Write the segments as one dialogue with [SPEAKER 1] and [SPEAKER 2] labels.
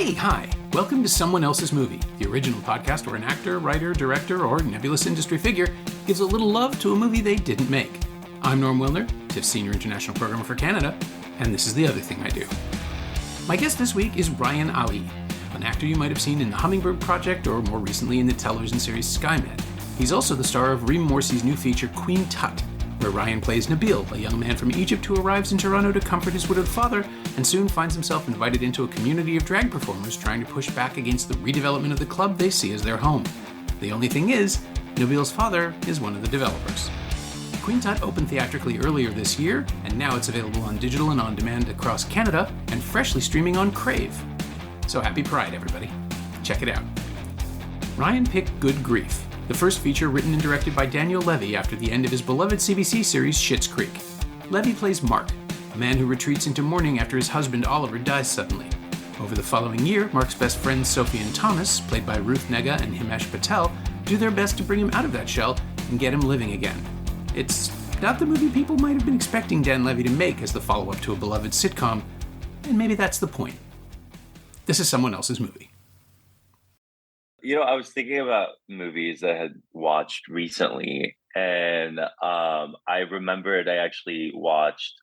[SPEAKER 1] Hey, hi. Welcome to Someone Else's Movie, the original podcast where an actor, writer, director, or nebulous industry figure gives a little love to a movie they didn't make. I'm Norm Wilner, TIFF's Senior International Programmer for Canada, and this is The Other Thing I Do. My guest this week is Ryan Ali, an actor you might have seen in The Hummingbird Project or more recently in the television series Skynet. He's also the star of Reem Morsi's new feature Queen Tut, where Ryan plays Nabil, a young man from Egypt who arrives in Toronto to comfort his widowed father and soon finds himself invited into a community of drag performers trying to push back against the redevelopment of the club they see as their home. The only thing is, Nabil's father is one of the developers. Queen Tut opened theatrically earlier this year, and now it's available on digital and on demand across Canada and freshly streaming on Crave. So happy Pride, everybody. Check it out. Ryan picked Good Grief, the first feature written and directed by Daniel Levy after the end of his beloved CBC series Schitt's Creek. Levy plays Mark, a man who retreats into mourning after his husband Oliver dies suddenly. Over the following year, Mark's best friends Sophie and Thomas, played by Ruth Negga and Himesh Patel, do their best to bring him out of that shell and get him living again. It's not the movie people might have been expecting Dan Levy to make as the follow-up to a beloved sitcom, and maybe that's the point. This is Someone Else's Movie.
[SPEAKER 2] You know, I was thinking about movies I had watched recently, and I remembered I actually watched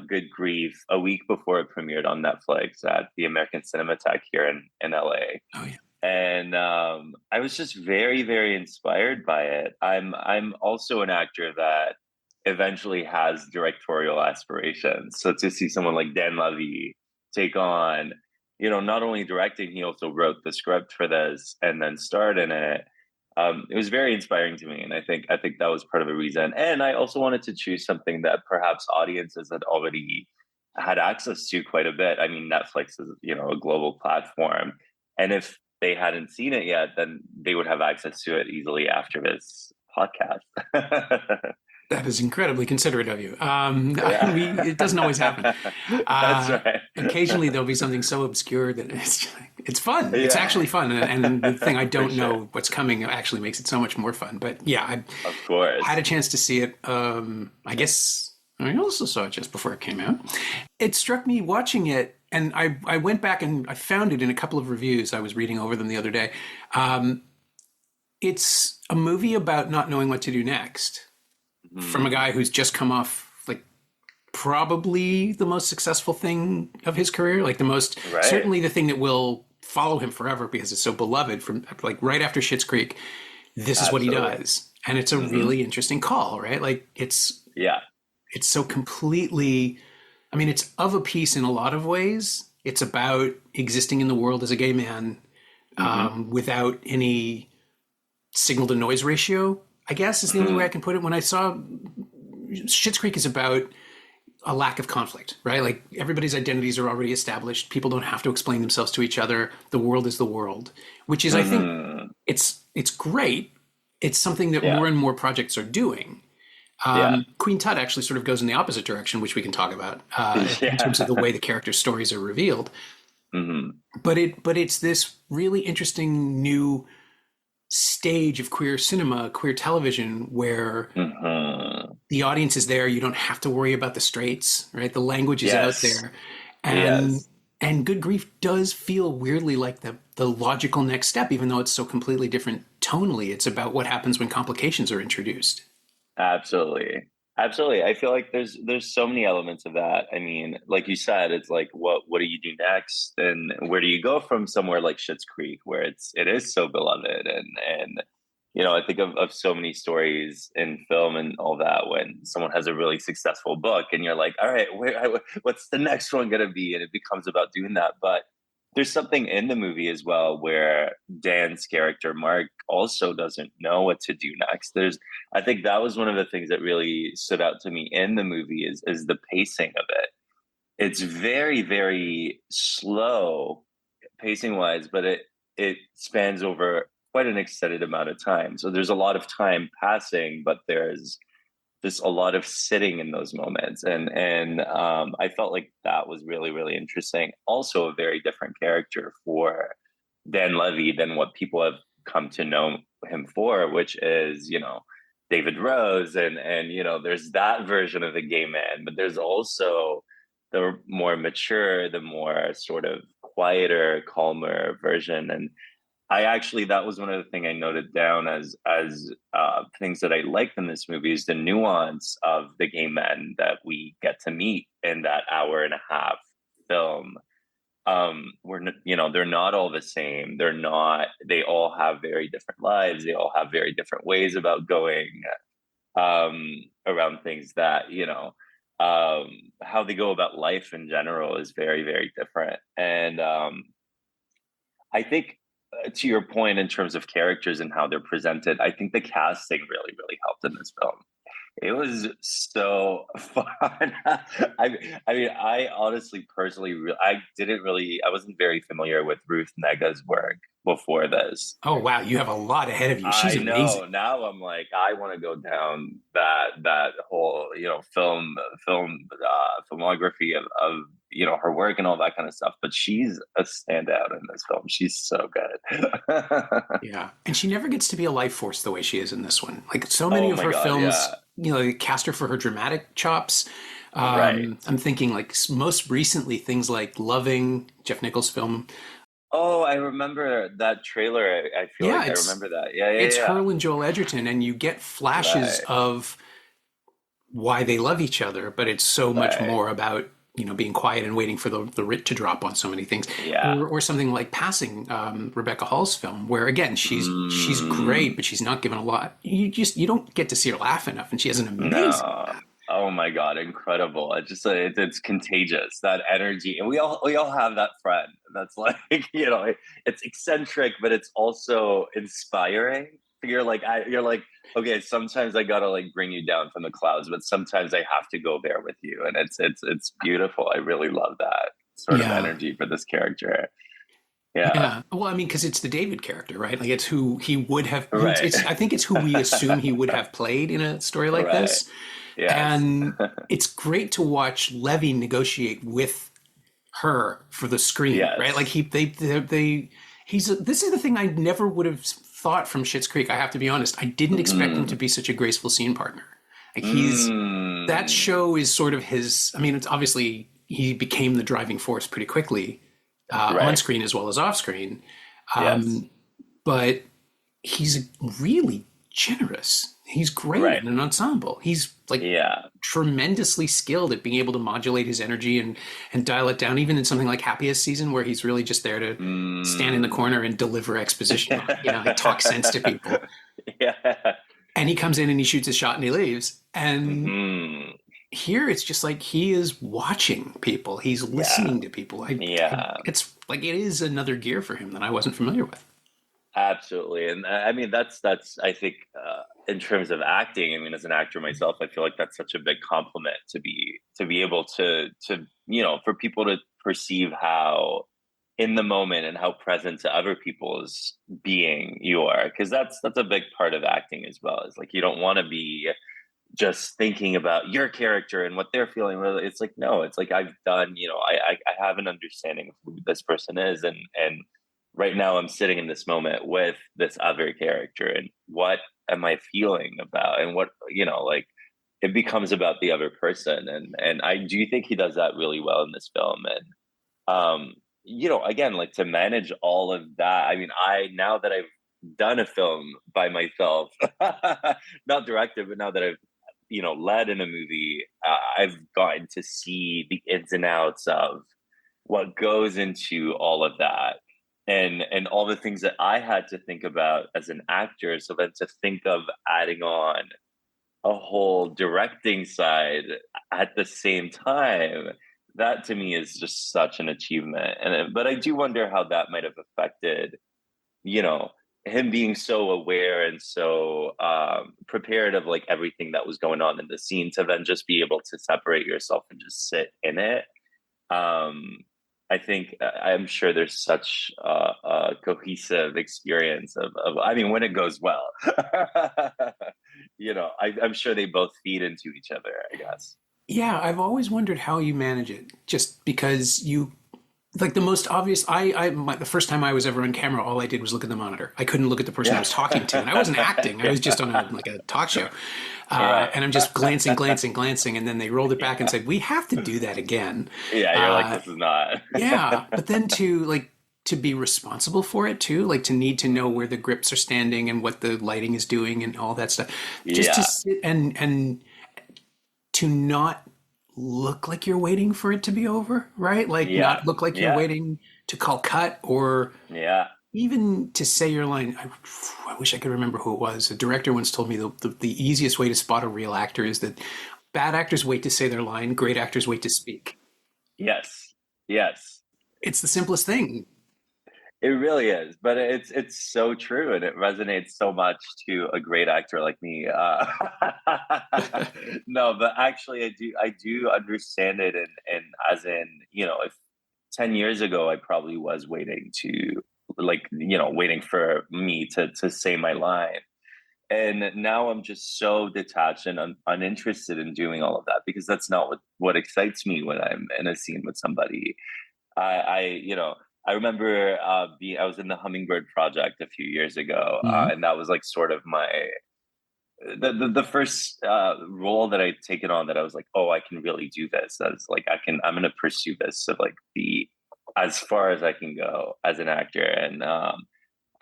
[SPEAKER 2] Good Grief a week before it premiered on Netflix at the American Cinematheque here in LA.
[SPEAKER 1] Oh, yeah.
[SPEAKER 2] And I was just very, very inspired by it. I'm also an actor that eventually has directorial aspirations. So to see someone like Dan Levy take on, you know, not only directing, he also wrote the script for this and then starred in it. It was very inspiring to me, and I think that was part of the reason. And I also wanted to choose something that perhaps audiences had already had access to quite a bit. I mean, Netflix is, you know, a global platform, and if they hadn't seen it yet, then they would have access to it easily after this podcast.
[SPEAKER 1] That is incredibly considerate of you. It doesn't always happen.
[SPEAKER 2] That's right.
[SPEAKER 1] Occasionally there'll be something so obscure that it's fun.
[SPEAKER 2] Yeah.
[SPEAKER 1] It's actually fun. And the thing I don't know
[SPEAKER 2] sure.
[SPEAKER 1] what's coming actually makes it so much more fun. But yeah, I
[SPEAKER 2] Of course.
[SPEAKER 1] had a chance to see it. I guess I also saw it just before it came out. It struck me watching it, and I went back and I found it in a couple of reviews. I was reading over them the other day. It's a movie about not knowing what to do next. From a guy who's just come off like probably the most successful thing of his career, like the most,
[SPEAKER 2] Right.
[SPEAKER 1] certainly the thing that will follow him forever because it's so beloved. From like right after Schitt's Creek, this is what he
[SPEAKER 2] Absolutely.
[SPEAKER 1] does. And it's a really interesting call, right? Like it's so completely, I mean, it's of a piece in a lot of ways. It's about existing in the world as a gay man without any signal to noise ratio, I guess is the only way I can put it. When I saw Schitt's Creek is about a lack of conflict, right? Like everybody's identities are already established. People don't have to explain themselves to each other. The world is the world, which is, I think it's great. It's something that more and more projects are doing. Queen Tut actually sort of goes in the opposite direction, which we can talk about in terms of the way the characters' stories are revealed. But it's this really interesting new stage of queer cinema, queer television, where the audience is there. You don't have to worry about the straights, right? The language is out there. And Good Grief does feel weirdly like the logical next step, even though it's so completely different tonally. It's about what happens when complications are introduced.
[SPEAKER 2] Absolutely. I feel like there's so many elements of that. I mean, like you said, it's like what do you do next, and where do you go from somewhere like Schitt's Creek, where it is so beloved, and you know, I think of so many stories in film and all that when someone has a really successful book, and you're like, all right, what's the next one gonna be, and it becomes about doing that. But there's something in the movie as well where Dan's character, Mark, also doesn't know what to do next. I think that was one of the things that really stood out to me in the movie is the pacing of it. It's very, very slow pacing wise, but it spans over quite an extended amount of time. So there's a lot of time passing, but there's just a lot of sitting in those moments. And I felt like that was really, really interesting. Also a very different character for Dan Levy than what people have come to know him for, which is, you know, David Rose. And you know, there's that version of the gay man, but there's also the more mature, the more sort of quieter, calmer version. And I actually, that was one of the things I noted down as things that I liked in this movie, is the nuance of the gay men that we get to meet in that hour and a half film. They're not all the same. They all have very different lives. They all have very different ways about going around things that, how they go about life in general is very, very different. And I think, to your point in terms of characters and how they're presented, I think the casting really, really helped in this film. It was so fun. I honestly, personally, I wasn't very familiar with Ruth Nega's work before this.
[SPEAKER 1] Oh, wow. You have a lot ahead of you. She's amazing.
[SPEAKER 2] I know. Now I'm like, I want to go down that whole, filmography of her work and all that kind of stuff. But she's a standout in this film. She's so good.
[SPEAKER 1] Yeah. And she never gets to be a life force the way she is in this one. Like so many of her films, they cast her for her dramatic chops.
[SPEAKER 2] Right.
[SPEAKER 1] I'm thinking like most recently things like Loving, Jeff Nichols' film.
[SPEAKER 2] Oh, I remember that trailer. I feel like I remember that. Yeah,
[SPEAKER 1] it's her and Joel Edgerton, and you get flashes of why they love each other, but it's so much more about being quiet and waiting for the writ to drop on so many things.
[SPEAKER 2] Yeah.
[SPEAKER 1] Or something like Passing, Rebecca Hall's film, where again she's great, but she's not given a lot. You don't get to see her laugh enough, and she has an amazing laugh.
[SPEAKER 2] Oh my God, incredible. It's contagious, that energy. And we all have that friend that's like, it's eccentric, but it's also inspiring. You're like, okay, sometimes I gotta like bring you down from the clouds, but sometimes I have to go there with you. And it's beautiful. I really love that sort of energy for this character. Yeah.
[SPEAKER 1] Well, I mean, because it's the David character, right? Like it's who he would have,
[SPEAKER 2] right.
[SPEAKER 1] I think it's who we assume he would have played in a story like this.
[SPEAKER 2] Yes.
[SPEAKER 1] And it's great to watch Levy negotiate with her for the screen, right? Like this is the thing I never would have thought from Schitt's Creek. I have to be honest. I didn't expect him to be such a graceful scene partner. Like that show is sort of his, I mean, it's obviously he became the driving force pretty quickly on screen as well as off screen. But he's really generous. He's great in an ensemble. He's like tremendously skilled at being able to modulate his energy and dial it down, even in something like Happiest Season, where he's really just there to stand in the corner and deliver exposition. Like talk sense to people.
[SPEAKER 2] Yeah.
[SPEAKER 1] And he comes in and he shoots his shot and he leaves. And here it's just like he is watching people. He's listening to people. It's like it is another gear for him that I wasn't familiar with.
[SPEAKER 2] Absolutely. And I mean, that's I think in terms of acting, I mean, as an actor myself, I feel like that's such a big compliment to be able to for people to perceive how in the moment and how present to other people's being you are, because that's a big part of acting as well. Is like you don't want to be just thinking about your character and what they're feeling. It's like, no, it's like I've done, I have an understanding of who this person is, and right now I'm sitting in this moment with this other character, and what am I feeling about, and what, like it becomes about the other person. And I do think he does that really well in this film. And, again, like to manage all of that. I mean, now that I've done a film by myself, not directed, but now that I've, led in a movie, I've gotten to see the ins and outs of what goes into all of that. And all the things that I had to think about as an actor. So then to think of adding on a whole directing side at the same time, that to me is just such an achievement. But I do wonder how that might have affected, him being so aware and so prepared of like everything that was going on in the scene, to then just be able to separate yourself and just sit in it. I think I'm sure there's such a cohesive experience of I mean, when it goes well, I'm sure they both feed into each other, I guess.
[SPEAKER 1] Yeah, I've always wondered how you manage it, just because like the most obvious, the first time I was ever on camera, all I did was look at the monitor. I couldn't look at the person I
[SPEAKER 2] Yeah.
[SPEAKER 1] was talking to, and I wasn't acting. I was just on a talk show.
[SPEAKER 2] Right.
[SPEAKER 1] And I'm just glancing. And then they rolled it back and said, we have to do that again.
[SPEAKER 2] Yeah, you're like, this is not.
[SPEAKER 1] Yeah. But then to be responsible for it too, like to need to know where the grips are standing and what the lighting is doing and all that stuff. Just to sit and to not look like you're waiting for it to be over, right? Like not look like you're waiting to call cut or even to say your line. I wish I could remember who it was. A director once told me the easiest way to spot a real actor is that bad actors wait to say their line, great actors wait to speak.
[SPEAKER 2] Yes.
[SPEAKER 1] It's the simplest thing.
[SPEAKER 2] It really is, but it's so true, and it resonates so much to a great actor like me. No, but actually, I do understand it, and as in, if 10 years ago I probably was waiting to waiting for me to say my line, and now I'm just so detached and uninterested in doing all of that because that's not what excites me when I'm in a scene with somebody. I remember I was in the Hummingbird Project a few years ago, and that was like sort of the first role that I'd taken on that I was like, oh, I can really do this. That's like I'm going to pursue this to like be as far as I can go as an actor. And I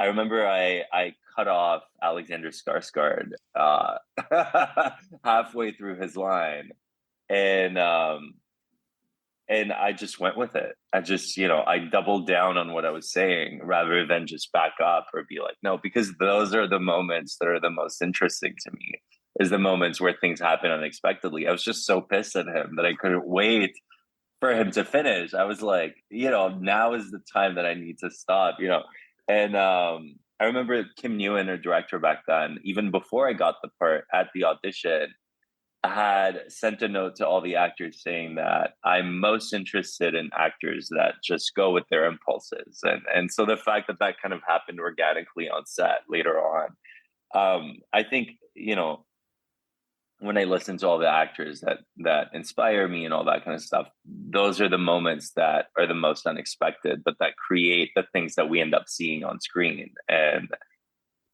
[SPEAKER 2] remember I cut off Alexander Skarsgård halfway through his line, and I just went with it. I just, I doubled down on what I was saying rather than just back up or be like, no, because those are the moments that are the most interesting to me, is the moments where things happen unexpectedly. I was just so pissed at him that I couldn't wait for him to finish. I was like, now is the time that I need to stop, And I remember Kim Newen, her director back then, even before I got the part at the audition, had sent a note to all the actors saying that I'm most interested in actors that just go with their impulses. And so the fact that kind of happened organically on set later on, I think, when I listen to all the actors that inspire me and all that kind of stuff, those are the moments that are the most unexpected, but that create the things that we end up seeing on screen. And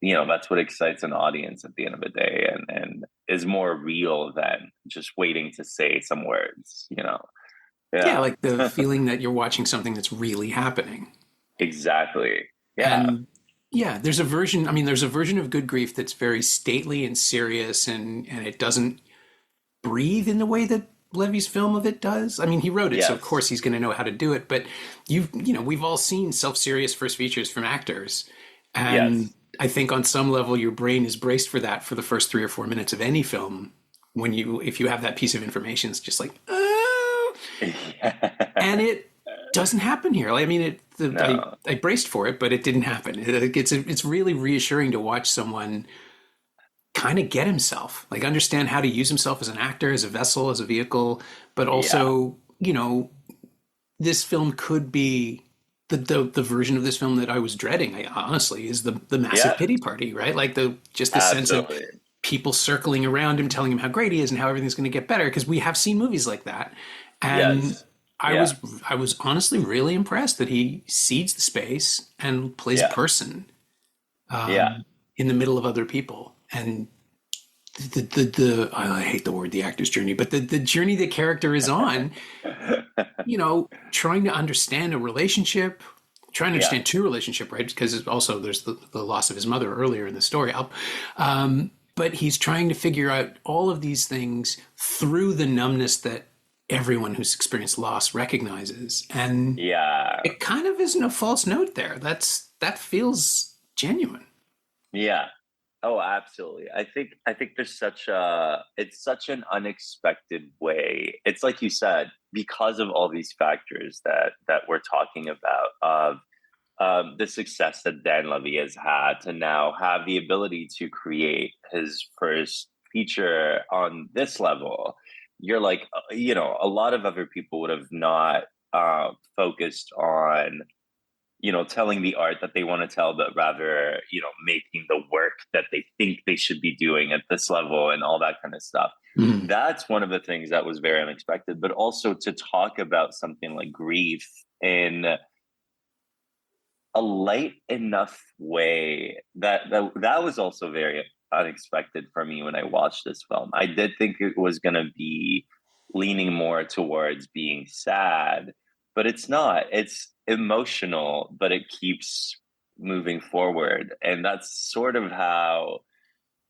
[SPEAKER 2] that's what excites an audience at the end of the day, and is more real than just waiting to say some words,
[SPEAKER 1] Yeah, like the feeling that you're watching something that's really happening.
[SPEAKER 2] Exactly. Yeah.
[SPEAKER 1] And there's a version of Good Grief that's very stately and serious, and it doesn't breathe in the way that Levy's film of it does. I mean, he wrote it, so of course he's going to know how to do it, but we've all seen self-serious first features from actors, and I think on some level your brain is braced for that for the first 3 or 4 minutes of any film. If you have that piece of information, it's just like, oh. And it doesn't happen here. I mean, I braced for it, but it didn't happen. It's really reassuring to watch someone kind of get himself, like understand how to use himself as an actor, as a vessel, as a vehicle, but also, this film could be the version of this film that I was dreading, honestly, is the massive pity party, right? Like the sense of people circling around him, telling him how great he is and how everything's going to get better, because we have seen movies like that. And I was honestly really impressed that he cedes the space and plays a person in the middle of other people. And I hate the word the actor's journey, but the journey the character is on, trying to understand a relationship, trying to understand two relationships, right? Because also there's the loss of his mother earlier in the story. But he's trying to figure out all of these things through the numbness that everyone who's experienced loss recognizes. And it kind of isn't a false note there. That feels genuine.
[SPEAKER 2] Yeah. Oh, absolutely. I think there's it's such an unexpected way. It's like you said, because of all these factors that we're talking about, of the success that Dan Levy has had to now have the ability to create his first feature on this level. You're like, a lot of other people would have not focused on telling the art that they want to tell, but rather, making the work that they think they should be doing at this level and all that kind of stuff. That's one of the things that was very unexpected, but also to talk about something like grief in a light enough way that was also very unexpected for me when I watched this film. I did think it was going to be leaning more towards being sad, but it's not. It's emotional, but it keeps moving forward. And that's sort of how,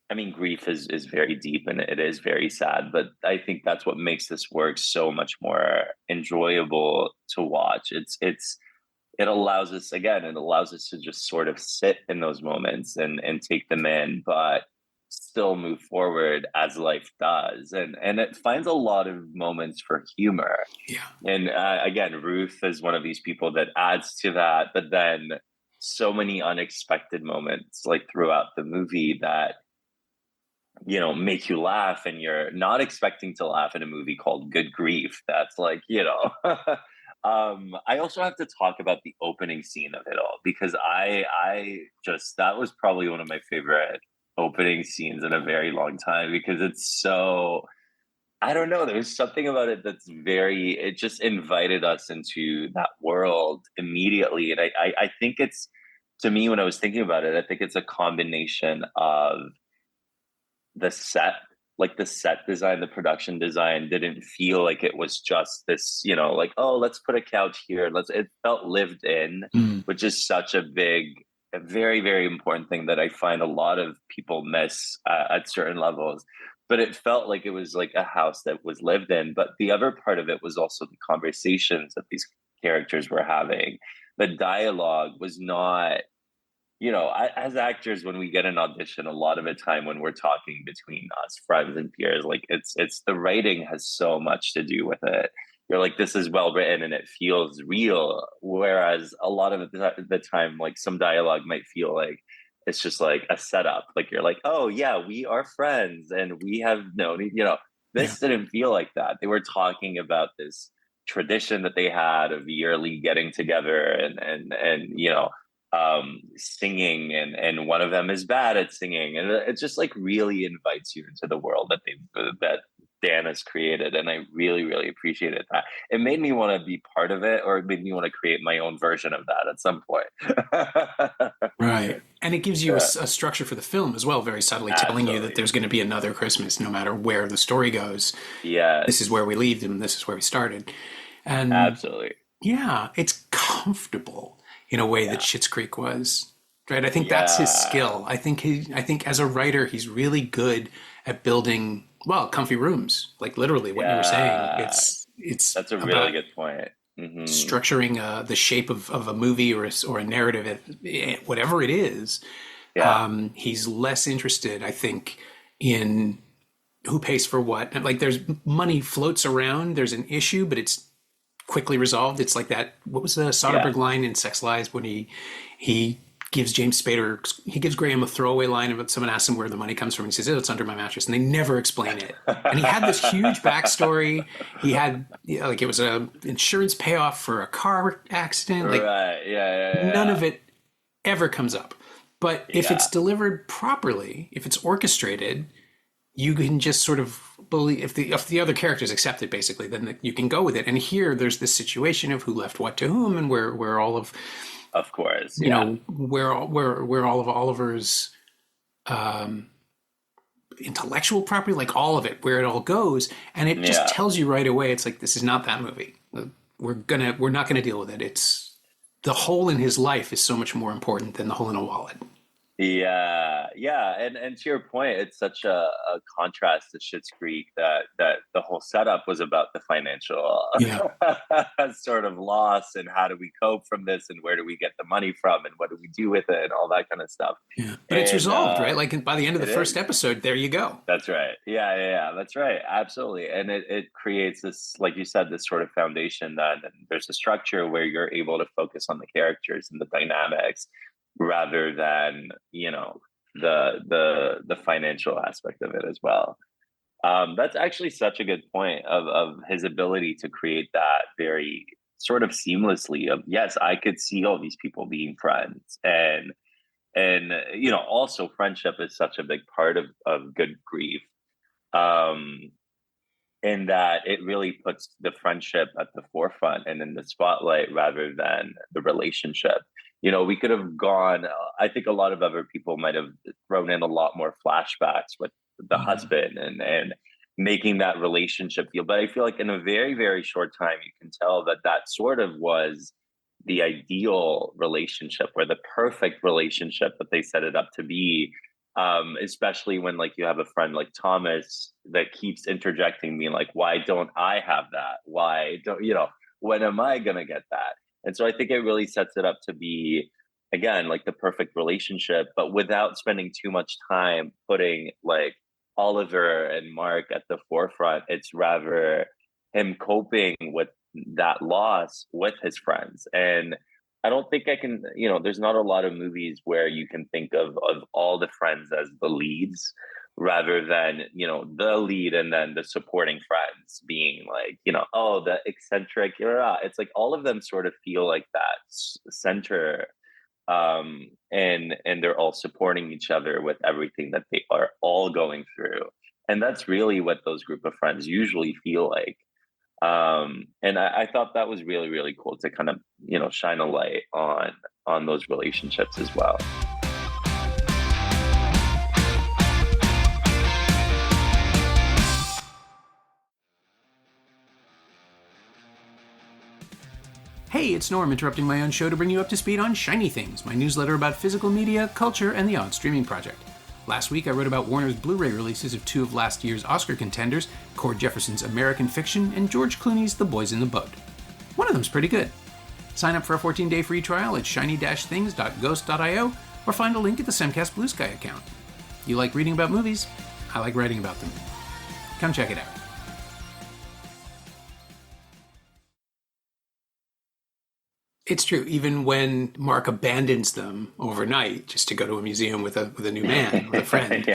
[SPEAKER 2] I mean, grief is very deep and it is very sad, but I think that's what makes this work so much more enjoyable to watch. It allows us, again, it allows us to just sort of sit in those moments and take them in, but still move forward as life does. And it finds a lot of moments for humor.
[SPEAKER 1] Yeah.
[SPEAKER 2] And again, Ruth is one of these people that adds to that, but then so many unexpected moments like throughout the movie that, you know, make you laugh, and you're not expecting to laugh in a movie called Good Grief. That's like, you know. I also have to talk about the opening scene of it all, because I just, that was probably one of my favorite opening scenes in a very long time, because it's so, I don't know, there's something about it that's very, it just invited us into that world immediately. And I think it's, to me, when I was thinking about it, I think it's a combination of the set, like the set design, the production design didn't feel like it was just this, you know, like, oh, let's put a couch here. It felt lived in, which is such a very, very important thing that I find a lot of people miss at certain levels. But it felt like it was like a house that was lived in. But the other part of it was also the conversations that these characters were having. The dialogue was not, you know, as actors, when we get an audition, a lot of the time when we're talking between us, friends and peers, like it's the writing has so much to do with it. You're like, this is well written and it feels real. Whereas a lot of the time, like some dialogue might feel like it's just like a setup. Like you're like, oh yeah, we are friends and we have known, you know, this didn't feel like that. They were talking about this tradition that they had of yearly getting together and you know, singing, and one of them is bad at singing, and it just like really invites you into the world that Dan has created. And I really, really appreciated that. It made me want to be part of it, or it made me want to create my own version of that at some point.
[SPEAKER 1] Right. And it gives you a structure for the film as well, very subtly telling you that there's going to be another Christmas no matter where the story goes.
[SPEAKER 2] Yeah,
[SPEAKER 1] this is where we leave them, this is where we started. And
[SPEAKER 2] absolutely,
[SPEAKER 1] yeah, it's comfortable in a way that Schitt's Creek was, right? I think that's his skill. I think as a writer, he's really good at building, well, comfy rooms. Like literally what you were saying. It's
[SPEAKER 2] that's a really good point. Mm-hmm.
[SPEAKER 1] Structuring the shape of a movie or a narrative, whatever it is. He's less interested, I think, in who pays for what. And like there's money floats around, there's an issue, but it's quickly resolved. It's like that. What was the Soderbergh line in Sex Lies when he gives James Spader, he gives Graham a throwaway line about someone asks him where the money comes from. And he says, "Oh, it's under my mattress," and they never explain it. And he had this huge backstory. He had like it was a insurance payoff for a car accident. Like,
[SPEAKER 2] right?
[SPEAKER 1] None of it ever comes up. But if it's delivered properly, if it's orchestrated, you can just sort of believe, if the other characters accept it, basically, then you can go with it. And here, there's this situation of who left what to whom, and where all of
[SPEAKER 2] course,
[SPEAKER 1] you know, where all of Oliver's intellectual property, like all of it, where it all goes, and it just tells you right away. It's like, this is not that movie. We're not gonna deal with it. It's the hole in his life is so much more important than the hole in a wallet.
[SPEAKER 2] Yeah. And to your point, it's such a contrast to Schitt's Creek that the whole setup was about the financial sort of loss, and how do we cope from this, and where do we get the money from, and what do we do with it, and all that kind of stuff.
[SPEAKER 1] Yeah. But it's resolved, right? Like by the end of the first episode, there you go.
[SPEAKER 2] That's right. Yeah. That's right. Absolutely. And it creates this, like you said, this sort of foundation that there's a structure where you're able to focus on the characters and the dynamics, rather than, you know, the financial aspect of it as well. That's actually such a good point of his ability to create that very sort of seamlessly of, yes, I could see all these people being friends, and you know, also friendship is such a big part of Good Grief. in that it really puts the friendship at the forefront and in the spotlight rather than the relationship. You know, we could have gone, I think a lot of other people might have thrown in a lot more flashbacks with the
[SPEAKER 1] Mhm.
[SPEAKER 2] husband and making that relationship feel. But I feel like in a very, very short time, you can tell that that sort of was the ideal relationship or the perfect relationship that they set it up to be. Especially when like you have a friend like Thomas that keeps interjecting, being like, why don't I have that? Why don't, you know, when am I going to get that? And so I think it really sets it up to be, again, like the perfect relationship, but without spending too much time putting like Oliver and Mark at the forefront. It's rather him coping with that loss with his friends. And I don't think I can, you know, there's not a lot of movies where you can think of all the friends as the leads rather than, you know, the lead and then the supporting friends being like, you know, oh, the eccentric, it's like all of them sort of feel like that center, and they're all supporting each other with everything that they are all going through, and that's really what those group of friends usually feel like. And I thought that was really, really cool to kind of, you know, shine a light on those relationships as well.
[SPEAKER 1] Hey, it's Norm interrupting my own show to bring you up to speed on Shiny Things, my newsletter about physical media, culture, and the odd streaming project. Last week, I wrote about Warner's Blu-ray releases of two of last year's Oscar contenders, Cord Jefferson's American Fiction and George Clooney's The Boys in the Boat. One of them's pretty good. Sign up for a 14-day free trial at shiny-things.ghost.io or find a link at the Semcast Blue Sky account. You like reading about movies? I like writing about them. Come check it out. It's true. Even when Mark abandons them overnight just to go to a museum with a new man, with a friend,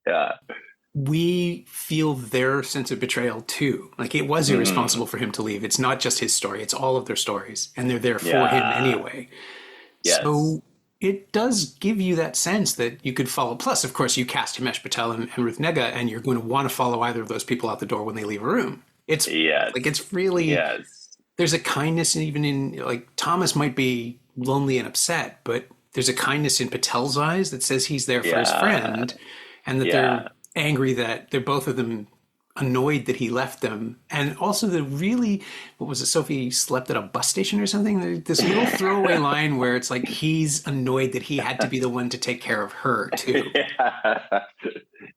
[SPEAKER 2] yeah,
[SPEAKER 1] we feel their sense of betrayal too. Like it was irresponsible for him to leave. It's not just his story; it's all of their stories, and they're there for him anyway.
[SPEAKER 2] yes,
[SPEAKER 1] So it does give you that sense that you could follow. Plus, of course, you cast Himesh Patel and Ruth Negga, and you're going to want to follow either of those people out the door when they leave a room. It's like it's really.
[SPEAKER 2] yes.
[SPEAKER 1] There's a kindness even in, like, Thomas might be lonely and upset, but there's a kindness in Patel's eyes that says he's there for his friend, and that they're angry that they're both of them annoyed that he left them. And also the really, what was it, Sophie slept at a bus station or something? This little throwaway line where it's like he's annoyed that he had to be the one to take care of her too.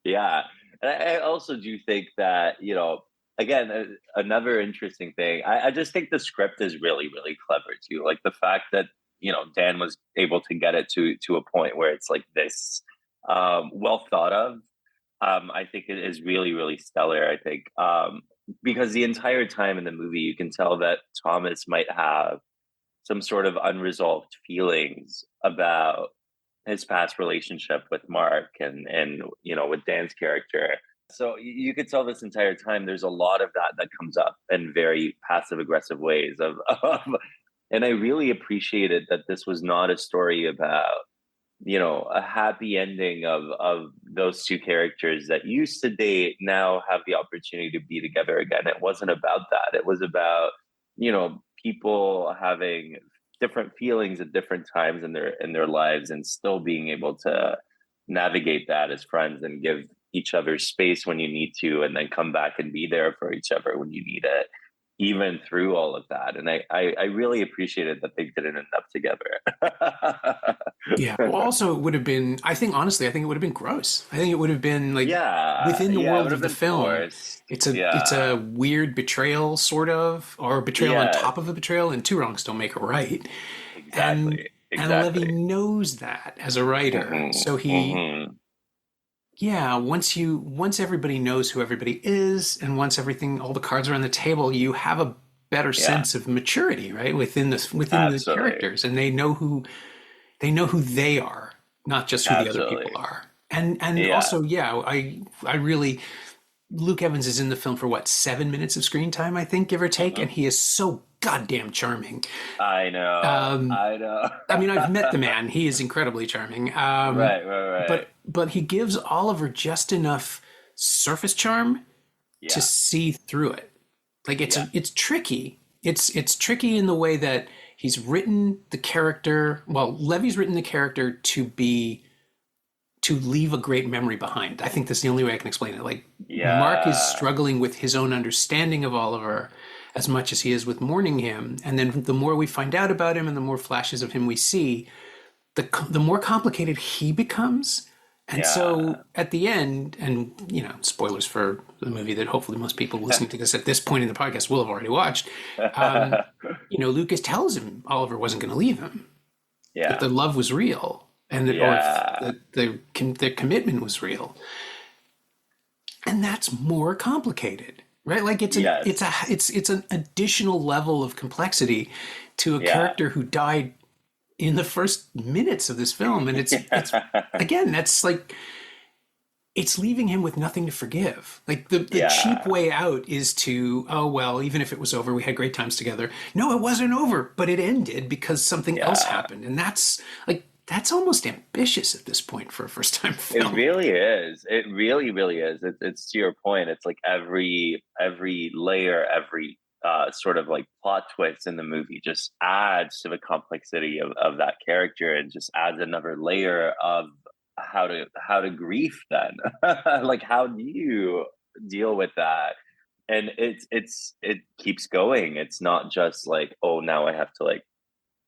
[SPEAKER 2] Yeah. And I also do think that, you know, again, another interesting thing, I just think the script is really, really clever too. Like the fact that, you know, Dan was able to get it to a point where it's like this, well thought of. I think it is really, really stellar. I think, because the entire time in the movie, you can tell that Thomas might have some sort of unresolved feelings about his past relationship with Mark and you know, with Dan's character. So you could tell this entire time there's a lot of that comes up in very passive aggressive ways of and I really appreciated that this was not a story about, you know, a happy ending of those two characters that used to date now have the opportunity to be together again. It wasn't about that. It was about, you know, people having different feelings at different times in their lives and still being able to navigate that as friends and give each other space when you need to, and then come back and be there for each other when you need it, even through all of that. And I really appreciated that they didn't end up together.
[SPEAKER 1] Yeah. Well, also it would have been, I think, honestly, I think it would have been gross. I think it would have been like within the world of the film.
[SPEAKER 2] Forced.
[SPEAKER 1] It's a weird betrayal, sort of, or betrayal on top of a betrayal, and two wrongs don't make a right.
[SPEAKER 2] Exactly.
[SPEAKER 1] And Levy knows that as a writer. So he once everybody knows who everybody is, and once all the cards are on the table, you have a better sense of maturity, right? Within the characters, and they know who they are, not just who the other people are. And also, I really, Luke Evans is in the film for what, 7 minutes of screen time, I think, give or take, and he is so goddamn charming.
[SPEAKER 2] I know.
[SPEAKER 1] I mean, I've met the man; he is incredibly charming.
[SPEAKER 2] Right.
[SPEAKER 1] But he gives Oliver just enough surface charm to
[SPEAKER 2] Yeah.
[SPEAKER 1] see through it. Like
[SPEAKER 2] Yeah.
[SPEAKER 1] it's tricky. It's tricky in the way that he's written the character. Well, Levy's written the character to leave a great memory behind. I think that's the only way I can explain it. Like Mark is
[SPEAKER 2] Yeah.
[SPEAKER 1] struggling with his own understanding of Oliver as much as he is with mourning him. And then the more we find out about him and the more flashes of him we see, the more complicated he becomes. And so
[SPEAKER 2] Yeah.
[SPEAKER 1] at the end, and spoilers for the movie that hopefully most people listening to this at this point in the podcast will have already watched. Lucas tells him Oliver wasn't going to leave him, that
[SPEAKER 2] Yeah.
[SPEAKER 1] the love was real, and or
[SPEAKER 2] Yeah.
[SPEAKER 1] that the commitment was real, and that's more complicated, right? Like
[SPEAKER 2] Yes.
[SPEAKER 1] it's an additional level of complexity to a
[SPEAKER 2] Yeah.
[SPEAKER 1] character who died in the first minutes of this film, and it's
[SPEAKER 2] Yeah.
[SPEAKER 1] again, that's like it's leaving him with nothing to forgive. Like the cheap
[SPEAKER 2] Yeah.
[SPEAKER 1] way out is to, oh well, even if it was over, we had great times together. No, it wasn't over, but it ended because something else
[SPEAKER 2] Yeah.
[SPEAKER 1] happened, and that's almost ambitious at this point for a first time
[SPEAKER 2] It
[SPEAKER 1] film.
[SPEAKER 2] really is. It really, really is. It's to your point. It's like every layer, every sort of like plot twist in the movie just adds to the complexity of that character and just adds another layer of how to grief then. Like how do you deal with that? And it keeps going. It's not just like, oh, now I have to like,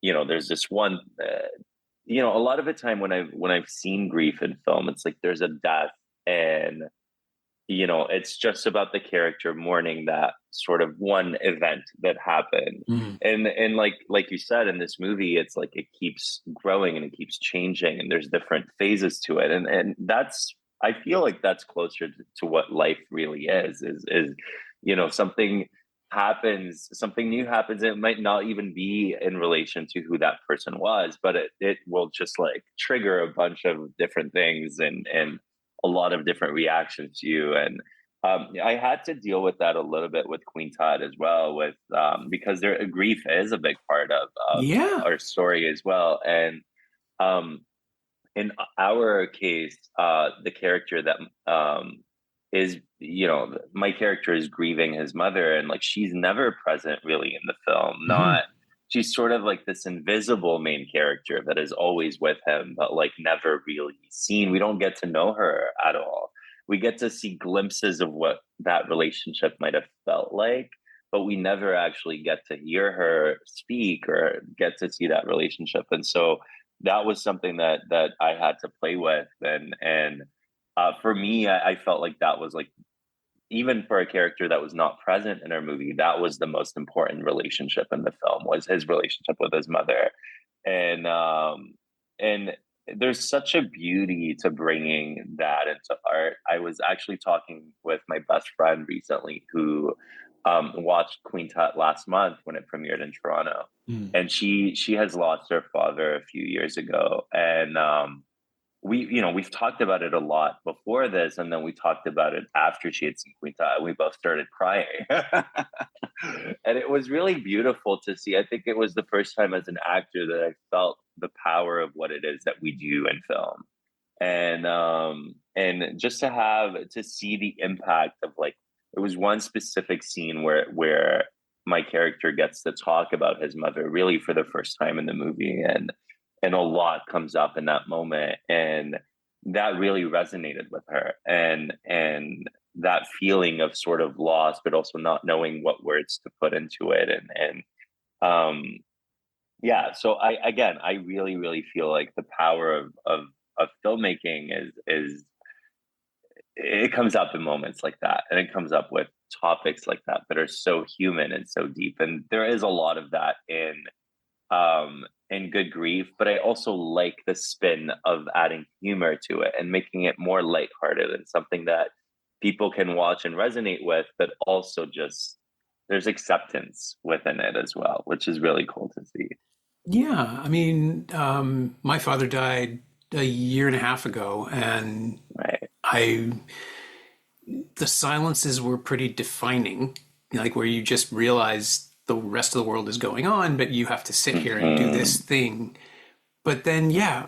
[SPEAKER 2] there's this one a lot of the time when I've seen grief in film, it's like there's a death, and it's just about the character mourning that sort of one event that happened.
[SPEAKER 1] Mm.
[SPEAKER 2] And like you said, in this movie, it's like it keeps growing and it keeps changing, and there's different phases to it. And that's, I feel like that's closer to what life really is something happens, something new happens, and it might not even be in relation to who that person was, but it will just like trigger a bunch of different things and a lot of different reactions to you. And I had to deal with that a little bit with Queen Tut as well, with because their grief is a big part of
[SPEAKER 1] Yeah.
[SPEAKER 2] our story as well. And um, in our case, the character that is, my character is grieving his mother, and like she's never present really in the film.
[SPEAKER 1] Mm-hmm.
[SPEAKER 2] Not, she's sort of like this invisible main character that is always with him, but like never really seen. We don't get to know her at all. We get to see glimpses of what that relationship might have felt like, but we never actually get to hear her speak or get to see that relationship. And so that was something that I had to play with, and for me, I felt like that was like, even for a character that was not present in our movie, that was the most important relationship in the film, was his relationship with his mother. And there's such a beauty to bringing that into art. I was actually talking with my best friend recently who watched Queen Tut last month when it premiered in Toronto,
[SPEAKER 1] Mm.
[SPEAKER 2] and she has lost her father a few years ago. And we've talked about it a lot before this, and then we talked about it after she had seen Queen Tut, and we both started crying. And it was really beautiful to see. I think it was the first time as an actor that I felt the power of what it is that we do in film. And just to see the impact of, like, it was one specific scene where my character gets to talk about his mother really for the first time in the movie, and a lot comes up in that moment, and that really resonated with her, and that feeling of sort of loss but also not knowing what words to put into it. And yeah, so I really, really feel like the power of filmmaking is it comes up in moments like that, and it comes up with topics like that are so human and so deep, and there is a lot of that in Good Grief. But I also like the spin of adding humor to it and making it more lighthearted and something that people can watch and resonate with, but also just there's acceptance within it as well, which is really cool to see.
[SPEAKER 1] Yeah, I mean, my father died a year and a half ago, and
[SPEAKER 2] Right.
[SPEAKER 1] I the silences were pretty defining, like where you just realize the rest of the world is going on, but you have to sit here and do
[SPEAKER 2] Hmm.
[SPEAKER 1] this thing. But then, yeah,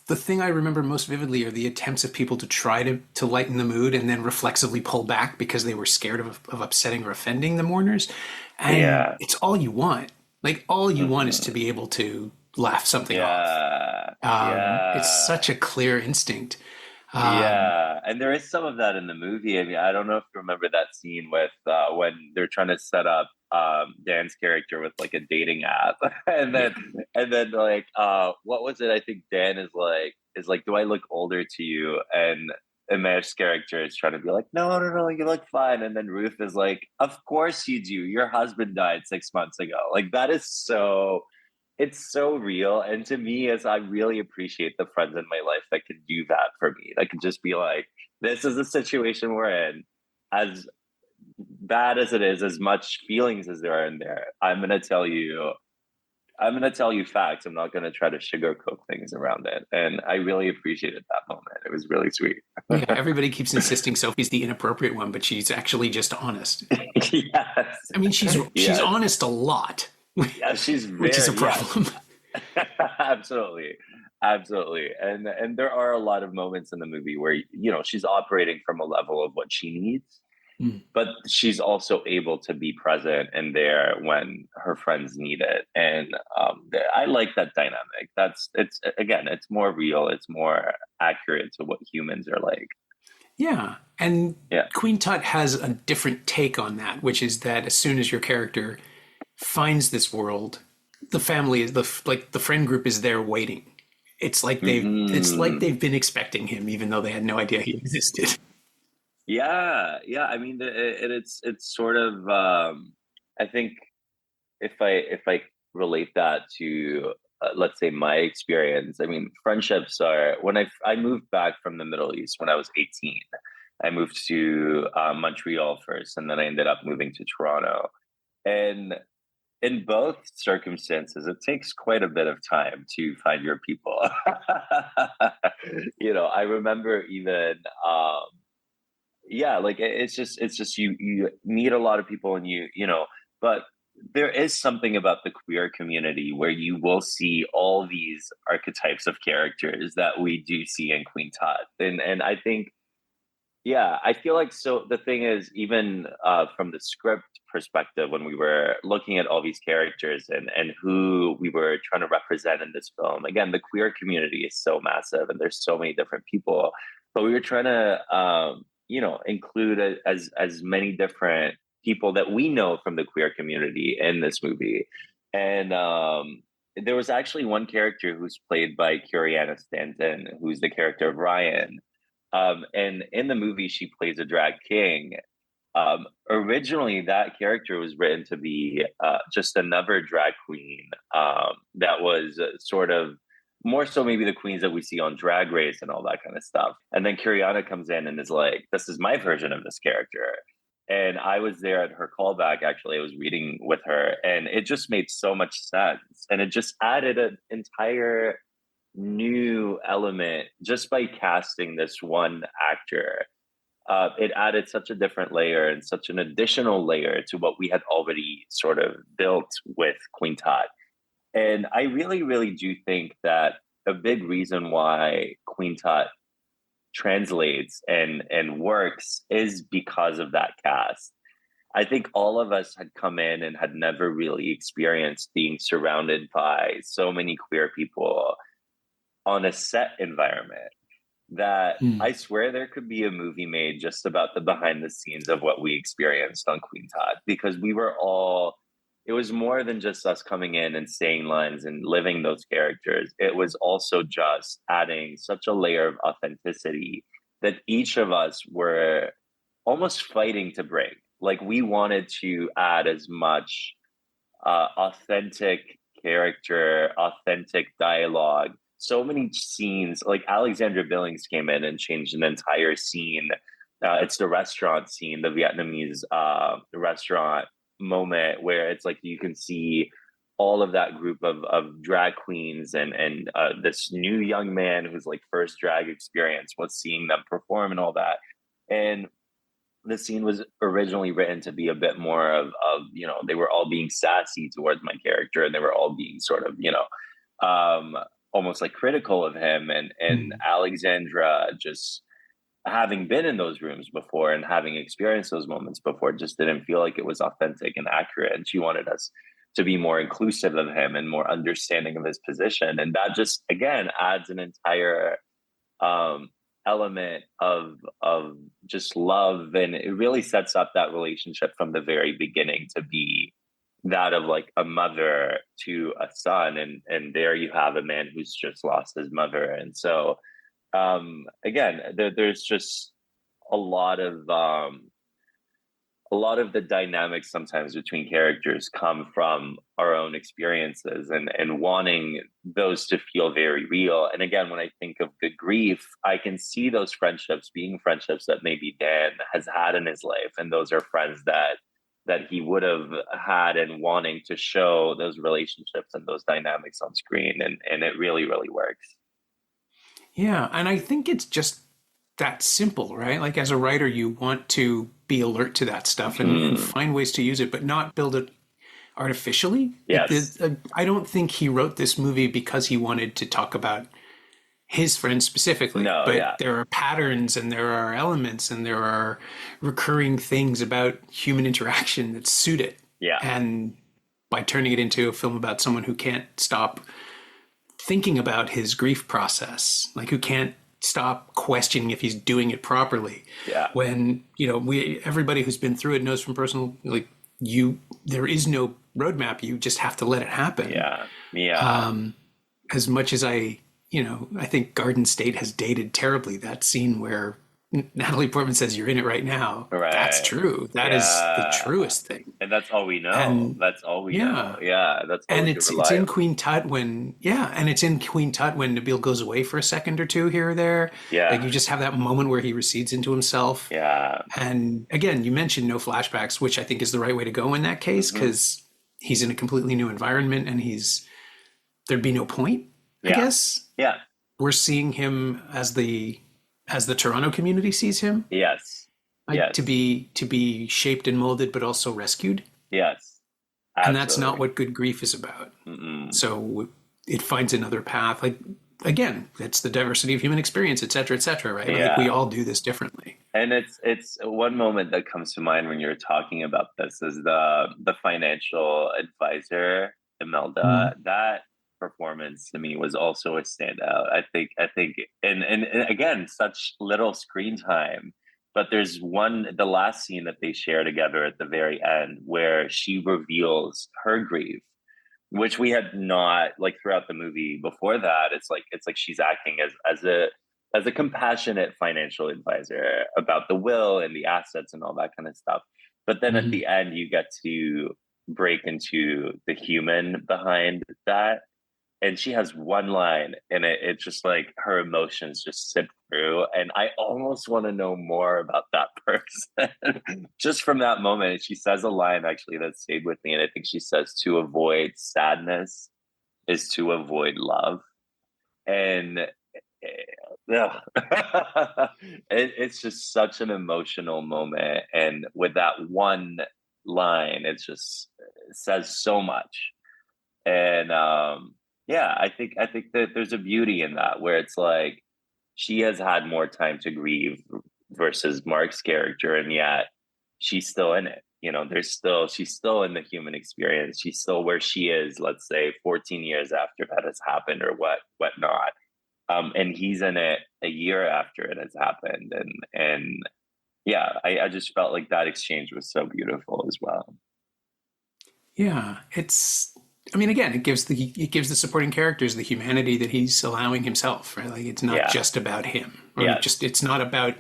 [SPEAKER 1] the thing I remember most vividly are the attempts of people to try to lighten the mood and then reflexively pull back because they were scared of upsetting or offending the mourners. And
[SPEAKER 2] Yeah.
[SPEAKER 1] it's all you want. Like, all you want is to
[SPEAKER 2] Hmm.
[SPEAKER 1] be able to laugh something off.
[SPEAKER 2] Yeah.
[SPEAKER 1] It's
[SPEAKER 2] Yeah.
[SPEAKER 1] such a clear instinct. Um,
[SPEAKER 2] Yeah, and there is some of that in the movie. I mean, I don't know if you remember that scene with when they're trying to set up Dan's character with like a dating app, and
[SPEAKER 1] yeah.
[SPEAKER 2] then like what was it? I think Dan is like, do I look older to you? And Mav's character is trying to be like, no, no, no, you look fine. And then Ruth is like, of course you do. Your husband died 6 months ago. Like that is so it's so real. And to me, as I really appreciate the friends in my life that can do that for me, that can just be like, this is the situation we're in. As bad as it is, as much feelings as there are in there, I'm gonna tell you facts. I'm not gonna try to sugarcoat things around it. And I really appreciated that moment. It was really sweet.
[SPEAKER 1] Yeah, everybody keeps insisting Sophie's the inappropriate one, but she's actually just honest.
[SPEAKER 2] Yes.
[SPEAKER 1] I mean, she's
[SPEAKER 2] Yes.
[SPEAKER 1] honest a lot,
[SPEAKER 2] Yeah, she's
[SPEAKER 1] which is a
[SPEAKER 2] very yes.
[SPEAKER 1] problem.
[SPEAKER 2] Absolutely. Absolutely. And there are a lot of moments in the movie where she's operating from a level of what she needs,
[SPEAKER 1] Mm.
[SPEAKER 2] but she's also able to be present and there when her friends need it. And I like that dynamic. It's again, it's more real, it's more accurate to what humans are like.
[SPEAKER 1] Yeah, and
[SPEAKER 2] Yeah.
[SPEAKER 1] Queen Tut has a different take on that, which is that as soon as your character finds this world, the family is like the friend group is there waiting. It's like
[SPEAKER 2] Hmm.
[SPEAKER 1] they've been expecting him, even though they had no idea he existed.
[SPEAKER 2] Yeah, yeah. I mean, it's sort of. I think if I relate that to let's say my experience, I mean, friendships are when I moved back from the Middle East when I was 18. I moved to Montreal first, and then I ended up moving to Toronto. And in both circumstances, it takes quite a bit of time to find your people. I remember even yeah, like it's just you meet a lot of people and but there is something about the queer community where you will see all these archetypes of characters that we do see in Queen Tut. And I think yeah, I feel like so the thing is, even from the script perspective, when we were looking at all these characters and who we were trying to represent in this film, again, the queer community is so massive and there's so many different people, but we were trying to, include as many different people that we know from the queer community in this movie. And there was actually one character who's played by Curiana Stanton, who's the character of Ryan, and in the movie, she plays a drag king. Originally, that character was written to be just another drag queen that was sort of more so maybe the queens that we see on Drag Race and all that kind of stuff. And then Curiana comes in and is like, "This is my version of this character." And I was there at her callback. Actually, I was reading with her, and it just made so much sense. And it just added an entire new element just by casting this one actor. It added such a different layer and such an additional layer to what we had already sort of built with Queen Tut. And I really, really do think that a big reason why Queen Tut translates and works is because of that cast. I think all of us had come in and had never really experienced being surrounded by so many queer people on a set environment that
[SPEAKER 1] Mm.
[SPEAKER 2] I swear there could be a movie made just about the behind the scenes of what we experienced on Queen Tut, because it was more than just us coming in and saying lines and living those characters. It was also just adding such a layer of authenticity that each of us were almost fighting to break. Like we wanted to add as much authentic character, authentic dialogue. So many scenes, like Alexandra Billings came in and changed an entire scene. It's the restaurant scene, the Vietnamese restaurant moment where it's like you can see all of that group of drag queens and this new young man who's like first drag experience was seeing them perform and all that. And the scene was originally written to be a bit more of they were all being sassy towards my character and they were all being sort of um almost like critical of him, and Alexandra, just having been in those rooms before and having experienced those moments before, just didn't feel like it was authentic and accurate, and she wanted us to be more inclusive of him and more understanding of his position. And that just, again, adds an entire element of just love, and it really sets up that relationship from the very beginning to be that of like a mother to a son, and there you have a man who's just lost his mother. And so again, there's just a lot of the dynamics sometimes between characters come from our own experiences, and wanting those to feel very real. And again, when I think of Good Grief, I can see those friendships being friendships that maybe Dan has had in his life, and those are friends that he would have had, and wanting to show those relationships and those dynamics on screen, and it really, really works.
[SPEAKER 1] Yeah, and I think it's just that simple, right? Like as a writer, you want to be alert to that stuff and find ways to use it, but not build it artificially.
[SPEAKER 2] Yes.
[SPEAKER 1] I don't think he wrote this movie because he wanted to talk about his friends specifically.
[SPEAKER 2] No,
[SPEAKER 1] but
[SPEAKER 2] yeah.
[SPEAKER 1] There are patterns and there are elements and there are recurring things about human interaction that suit it.
[SPEAKER 2] Yeah.
[SPEAKER 1] And by turning it into a film about someone who can't stop thinking about his grief process, like who can't stop questioning if he's doing it properly.
[SPEAKER 2] Yeah.
[SPEAKER 1] When, everybody who's been through it knows from personal, like there is no roadmap. You just have to let it happen.
[SPEAKER 2] Yeah. Yeah.
[SPEAKER 1] As much as I think Garden State has dated terribly, that scene where Natalie Portman says you're in it right now.
[SPEAKER 2] Right.
[SPEAKER 1] That's true. That is the truest thing.
[SPEAKER 2] And that's all we know. That's all we know. Yeah. That's all
[SPEAKER 1] and it's in Queen Tut when Nabil goes away for a second or two here or there.
[SPEAKER 2] Yeah.
[SPEAKER 1] Like you just have that moment where he recedes into himself.
[SPEAKER 2] Yeah.
[SPEAKER 1] And again, you mentioned no flashbacks, which I think is the right way to go in that case, because he's in a completely new environment and there'd be no point, I guess.
[SPEAKER 2] Yeah.
[SPEAKER 1] We're seeing him as the Toronto community sees him.
[SPEAKER 2] Yes.
[SPEAKER 1] Like, to be shaped and molded, but also rescued.
[SPEAKER 2] Yes.
[SPEAKER 1] Absolutely. And that's not what Good Grief is about. So it finds another path. Like, again, that's the diversity of human experience, et cetera, right?
[SPEAKER 2] Yeah.
[SPEAKER 1] Like we all do this differently.
[SPEAKER 2] And it's one moment that comes to mind when you're talking about this is the financial advisor, Imelda. That performance to me was also a standout. I think and again, such little screen time, but there's the last scene that they share together at the very end where she reveals her grief, which we had not, like, throughout the movie before that. It's like she's acting as a compassionate financial advisor about the will and the assets and all that kind of stuff. But then at the end you get to break into the human behind that. And she has one line, and it's just like her emotions just sip through. And I almost want to know more about that person just from that moment. She says a line actually that stayed with me. And I think she says, to avoid sadness is to avoid love. And it's just such an emotional moment. And with that one line, it says so much. And, I think that there's a beauty in that, where it's like she has had more time to grieve versus Mark's character, and yet she's still in it. She's still in the human experience. She's still where she is, let's say 14 years after that has happened or whatnot. And he's in it a year after it has happened. And I just felt like that exchange was so beautiful as well.
[SPEAKER 1] Yeah, again, it gives the supporting characters the humanity that he's allowing himself, right? Like it's not just about him. It's not about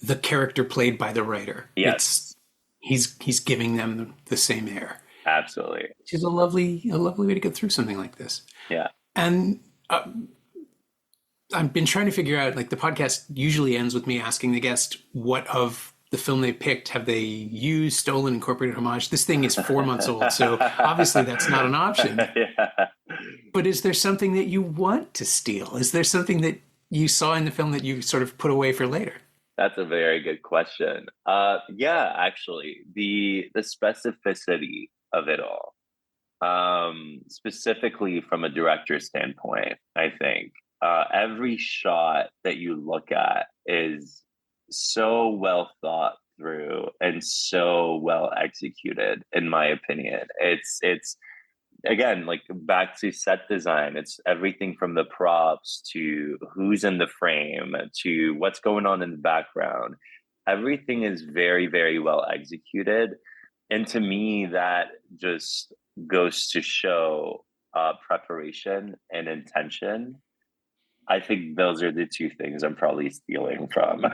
[SPEAKER 1] the character played by the writer.
[SPEAKER 2] Yes.
[SPEAKER 1] He's giving them the same air.
[SPEAKER 2] Absolutely.
[SPEAKER 1] Which is a lovely way to go through something like this.
[SPEAKER 2] Yeah.
[SPEAKER 1] And I've been trying to figure out, like, the podcast usually ends with me asking the guest what of the film they picked have they used, stolen, incorporated, homage. This thing is 4 months old, so obviously that's not an option.
[SPEAKER 2] Yeah.
[SPEAKER 1] But is there something that you want to steal? Is there something that you saw in the film that you sort of put away for later?
[SPEAKER 2] That's a very good question. Actually, the specificity of it all. specifically from a director standpoint, I think every shot that you look at is so well thought through and so well executed, in my opinion. It's again, like, back to set design. It's everything from the props to who's in the frame to what's going on in the background. Everything is very, very well executed. And to me, that just goes to show preparation and intention. I think those are the two things I'm probably stealing from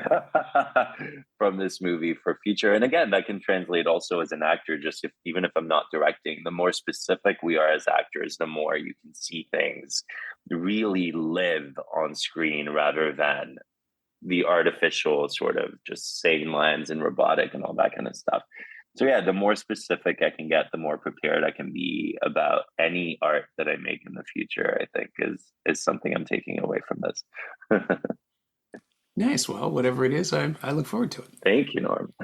[SPEAKER 2] from this movie for future. And again, that can translate also as an actor. Just even if I'm not directing, the more specific we are as actors, the more you can see things really live on screen rather than the artificial sort of just saying lines and robotic and all that kind of stuff. So yeah, the more specific I can get, the more prepared I can be about any art that I make in the future, I think is something I'm taking away from this.
[SPEAKER 1] Nice. Well, whatever it is, I look forward to it.
[SPEAKER 2] Thank you, Norm.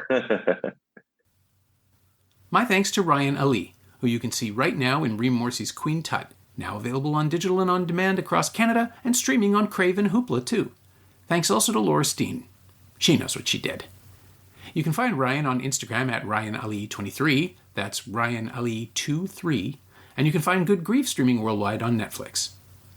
[SPEAKER 1] My thanks to Ryan Ali, who you can see right now in Reem Morsi's Queen Tut, now available on digital and on demand across Canada and streaming on Crave and Hoopla too. Thanks also to Laura Steen. She knows what she did. You can find Ryan on Instagram at RyanAli23, that's RyanAli23, and you can find Good Grief streaming worldwide on Netflix.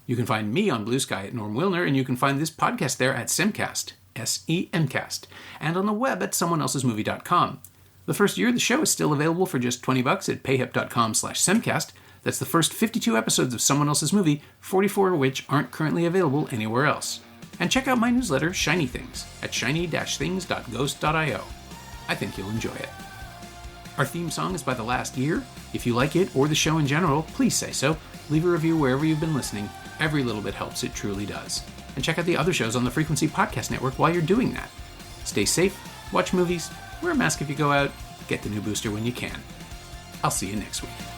[SPEAKER 1] You can find me on Blue Sky at Norm Wilner, and you can find this podcast there at Semcast, S-E-M-Cast, and on the web at someoneelsesmovie.com. The first year of the show is still available for just $20 at payhip.com/Semcast. That's the first 52 episodes of Someone Else's Movie, 44 of which aren't currently available anywhere else. And check out my newsletter, Shiny Things, at shiny-things.ghost.io. I think you'll enjoy it. Our theme song is by The Last Year. If you like it or the show in general, please say so. Leave a review wherever you've been listening. Every little bit helps, it truly does. And check out the other shows on the Frequency Podcast Network while you're doing that. Stay safe, watch movies, wear a mask if you go out, get the new booster when you can. I'll see you next week.